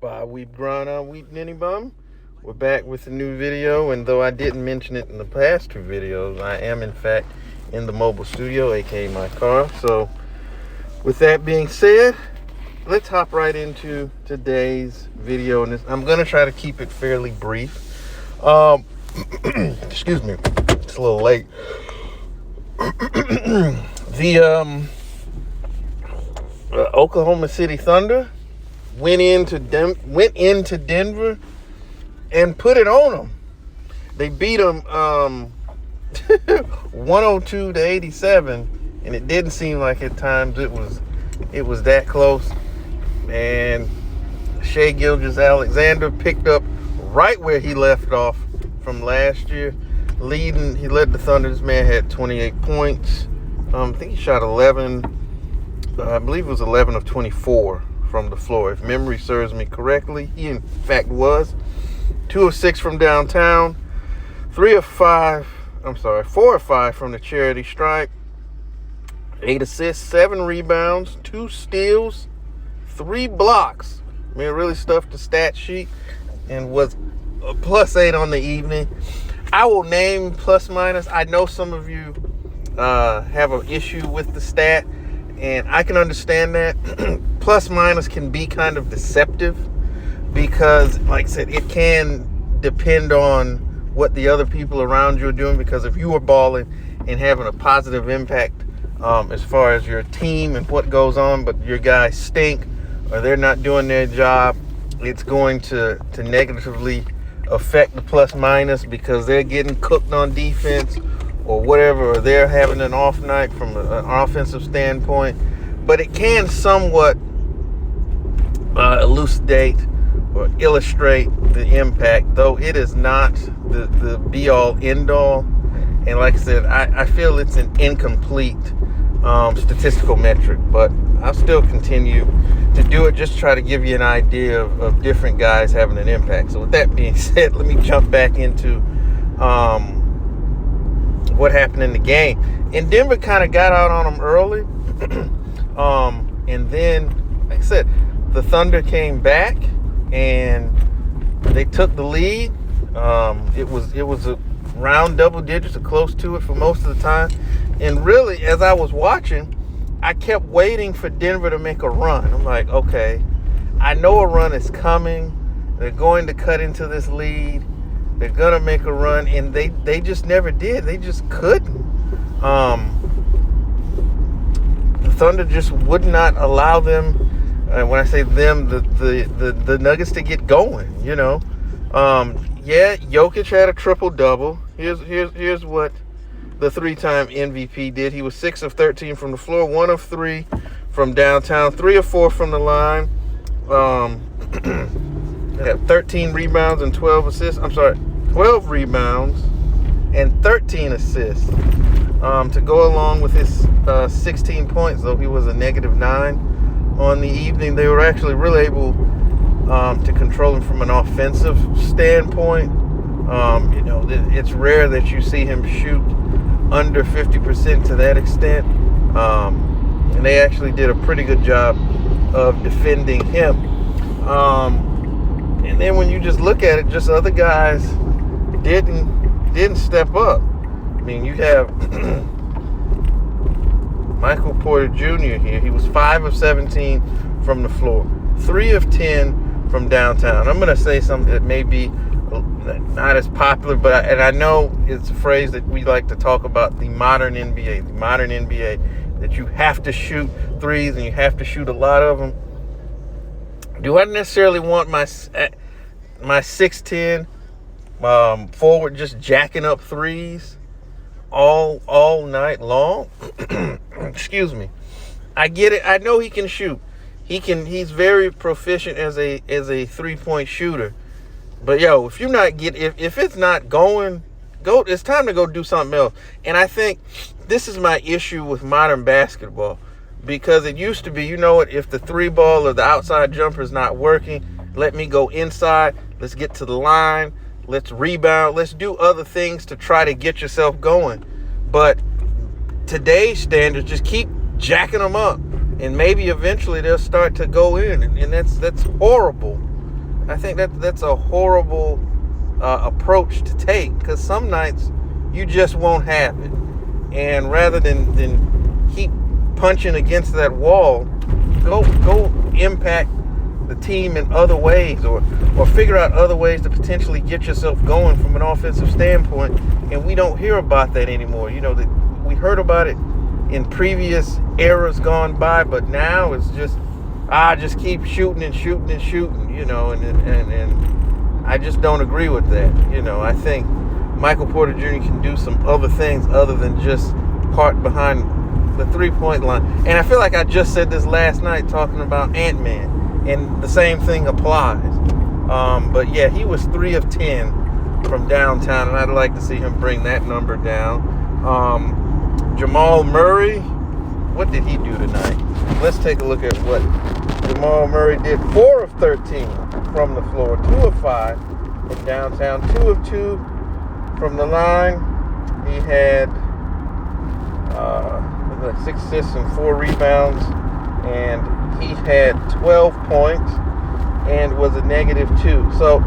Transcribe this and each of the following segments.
We've grown on Wheat Ninny Bum. We're back with a new video, and though I didn't mention it in the past two videos, I am in fact in the mobile studio, aka my car. So with that being said, let's hop right into today's video, and I'm gonna try to keep it fairly brief. Excuse me, it's a little late. The Oklahoma City Thunder went into Denver and put it on them. They beat them 102-87, and it didn't seem like at times it was that close. And Shai Alexander picked up right where he left off from last year. He led the Thunder. This man had 28 points. I think he shot 11. I believe it was 11 of 24 from the floor, if memory serves me correctly. He in fact was 2 of 6 from downtown, 4 of 5 from the charity stripe, 8 assists, 7 rebounds, 2 steals, 3 blocks. I mean, really stuffed the stat sheet and was a +8 on the evening. I will name plus minus. I know some of you have an issue with the stat, and I can understand that. Plus minus can be kind of deceptive because, like I said, it can depend on what the other people around you are doing. Because if you are balling and having a positive impact as far as your team and what goes on, but your guys stink or they're not doing their job, it's going to negatively affect the plus minus because they're getting cooked on defense or whatever, or they're having an off night from an offensive standpoint. But it can somewhat elucidate or illustrate the impact, though it is not the be-all, end-all. And like I said, I feel it's an incomplete statistical metric, but I'll still continue to do it, just try to give you an idea of different guys having an impact. So with that being said, let me jump back into what happened in the game. And Denver kind of got out on them early. And then, like I said, the Thunder came back and they took the lead. It was around double digits or close to it for most of the time. And really, as I was watching, I kept waiting for Denver to make a run. I'm like, okay, I know a run is coming. They're going to cut into this lead. They're going to make a run. And they just never did. They just couldn't. The Thunder just would not allow them, when I say them, the Nuggets to get going, you know. Jokic had a triple-double. Here's what the 3-time MVP did. He was 6 of 13 from the floor, 1 of 3 from downtown, 3 of 4 from the line. Had 13 rebounds and 12 assists. 12 rebounds and 13 assists. To go along with his 16 points, though he was a -9 on the evening. They were actually really able to control him from an offensive standpoint. It's rare that you see him shoot under 50% to that extent. And they actually did a pretty good job of defending him. And then when you just look at it, just other guys didn't step up. I mean, you have Michael Porter Jr. here. He was 5 of 17 from the floor, 3 of 10 from downtown. I'm going to say something that may be not as popular, but I know it's a phrase that we like to talk about, the modern NBA. The modern NBA, that you have to shoot threes and you have to shoot a lot of them. Do I necessarily want my 6'10" forward just jacking up threes all night long? Excuse me. I get it. I know he can shoot. He's very proficient as a 3-point shooter. But if you're not if it's not going, it's time to go do something else. And I think this is my issue with modern basketball, because it used to be, if the 3 ball or the outside jumper is not working, let me go inside. Let's get to the line. Let's rebound. Let's do other things to try to get yourself going. But today's standards just keep jacking them up, and maybe eventually they'll start to go in, and that's horrible. I think that's a horrible approach to take, because some nights you just won't have it. And rather than keep punching against that wall, go impact the team in other ways, or figure out other ways to potentially get yourself going from an offensive standpoint. And we don't hear about that anymore. You know, that we heard about it in previous eras gone by, but now it's just keep shooting and shooting and shooting, you know, and I just don't agree with that. You know, I think Michael Porter Jr. can do some other things other than just park behind the three-point line. And I feel like I just said this last night talking about Ant-Man, and the same thing applies. But yeah, he was 3 of 10 from downtown, and I'd like to see him bring that number down. Jamal Murray, what did he do tonight? Let's take a look at what Jamal Murray did. 4 of 13 from the floor, 2 of 5 in downtown, 2 of 2 from the line. He had 6 assists and 4 rebounds, and he had 12 points and was a -2. So,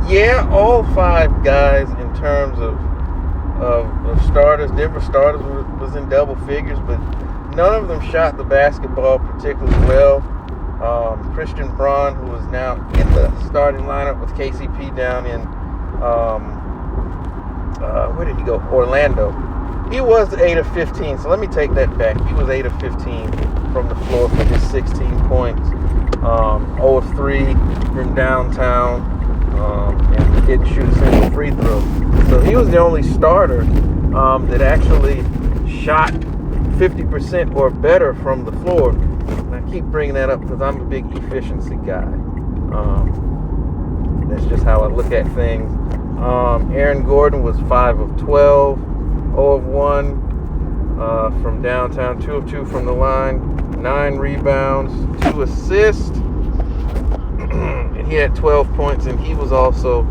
yeah, all 5 guys in terms of starters, Denver starters, was in double figures, but none of them shot the basketball particularly well. Christian Braun, who is now in the starting lineup with KCP down in, where did he go? Orlando. He was 8 of 15, so let me take that back. He was 8 of 15 from the floor for his 16 points. 0 of 3 from downtown, and didn't shoot a single free throw. So he was the only starter that actually shot 50% or better from the floor. And I keep bringing that up because I'm a big efficiency guy. That's just how I look at things. Aaron Gordon was 5 of 12, 0 of 1 from downtown, 2 of 2 from the line, 9 rebounds, 2 assists, and he had 12 points, and he was also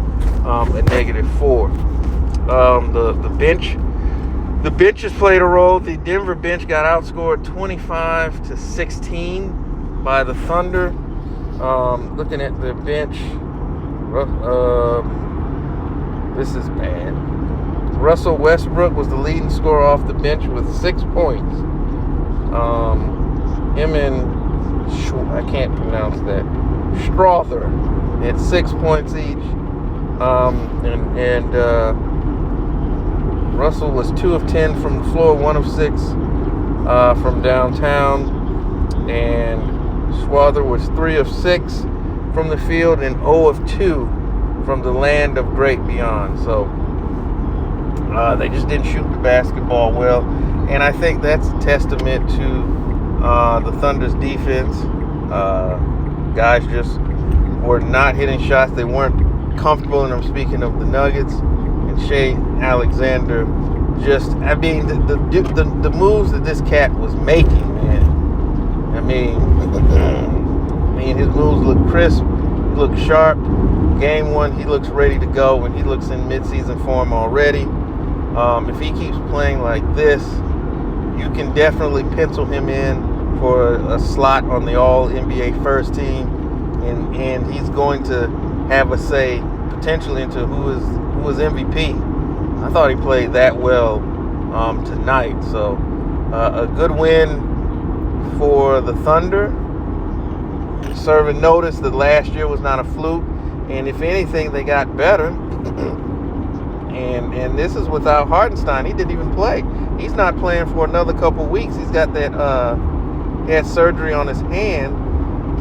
a -4. The bench has played a role. The Denver bench got outscored 25-16 by the Thunder. Looking at the bench, this is bad. Russell Westbrook was the leading scorer off the bench with 6 points. Him and I can't pronounce that. Strother had 6 points each. Russell was 2 of 10 from the floor, 1 of 6 from downtown, and Strother was 3 of 6 from the field and 0 of 2 from the land of great beyond. So they just didn't shoot the basketball well, and I think that's a testament to the Thunder's defense. Guys just were not hitting shots. They weren't comfortable, and I'm speaking of the Nuggets. And Shai Alexander just, I mean, the moves that this cat was making, man. I mean, his moves look crisp, look sharp. Game 1, he looks ready to go, and he looks in midseason form already. If he keeps playing like this, you can definitely pencil him in for a slot on the All-NBA first team, and he's going to have a say potentially into who is MVP. I thought he played that well tonight. So a good win for the Thunder, serving notice that last year was not a fluke, and if anything, they got better. And this is without Hartenstein. He didn't even play. He's not playing for another couple weeks. He's got that he had surgery on his hand,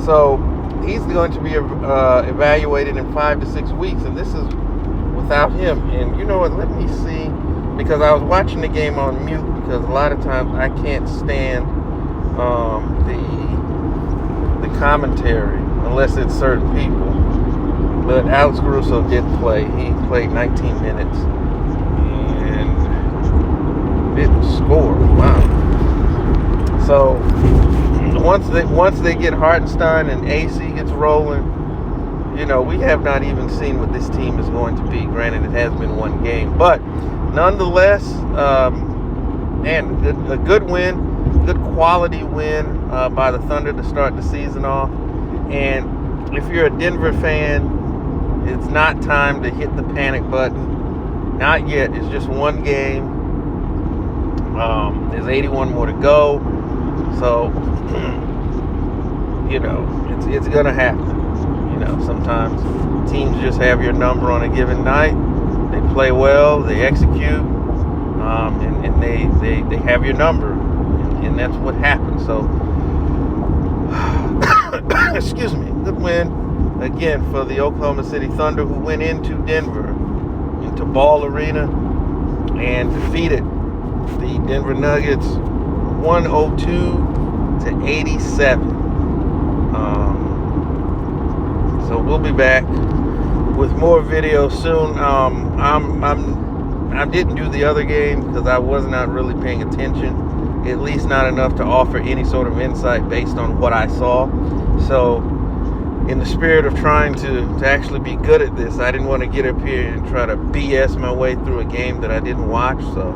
so he's going to be evaluated in 5 to 6 weeks, and this is without him. And you know what? Let me see, because I was watching the game on mute, because a lot of times I can't stand the commentary unless it's certain people. But Alex Caruso did play. He played 19 minutes and didn't score. Wow. So once they get Hartenstein and AC gets rolling, you know, we have not even seen what this team is going to be. Granted, it has been one game, but nonetheless, and a good win, good quality win by the Thunder to start the season off. And if you're a Denver fan, it's not time to hit the panic button. Not yet. It's just one game. There's 81 more to go. So, it's going to happen. Sometimes teams just have your number on a given night. They play well, they execute, and they have your number. And that's what happened. So, excuse me, good win again for the Oklahoma City Thunder, who went into Denver, into Ball Arena, and defeated the Denver Nuggets 102-87. So we'll be back with more videos soon. I didn't do the other game because I was not really paying attention, at least not enough to offer any sort of insight based on what I saw. So in the spirit of trying to actually be good at this, I didn't want to get up here and try to BS my way through a game that I didn't watch. So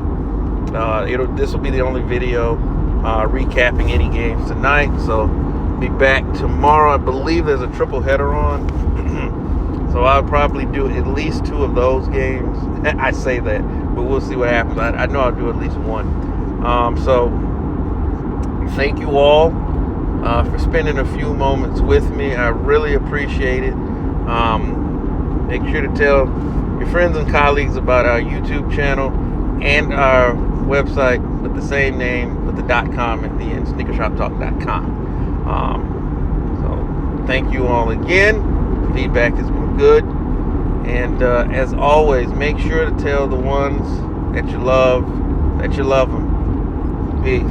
this will be the only video recapping any games tonight. So be back tomorrow. I believe there's a triple header on. So I'll probably do at least 2 of those games. I say that, but we'll see what happens. I know I'll do at least 1. So thank you all for spending a few moments with me. I really appreciate it. Make sure to tell your friends and colleagues about our YouTube channel and our website with the same name, with the .com at the end, sneakershoptalk.com. So thank you all again. Feedback has been good. And as always, make sure to tell the ones that you love them. Peace.